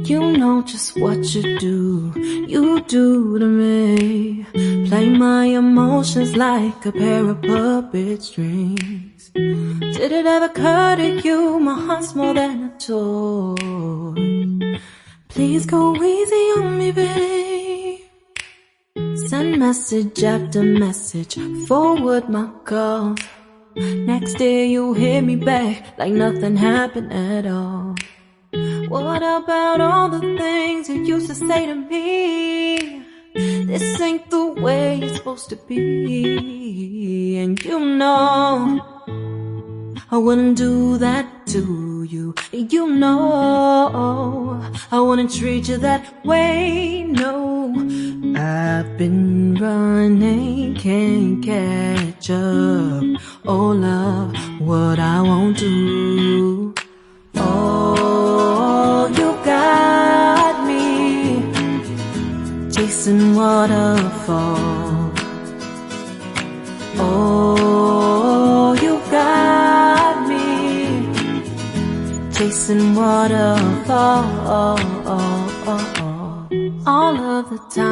You know just what you do to me. Play my emotions like a pair of puppet strings. Did it ever occur to you my heart's more than a toy? Please go easy on me, babe. Send message after message, forward my calls. Next day you hit me back like nothing happened at all. What about all the things you used to say to me? This ain't the way it's supposed to be. And you know I wouldn't do that to you. You know I wouldn't treat you that way, no. I've been running, can't catch up. Oh love, what I won't do. Oh, you got me chasing waterfalls. Oh, you got me chasing waterfalls all of the time.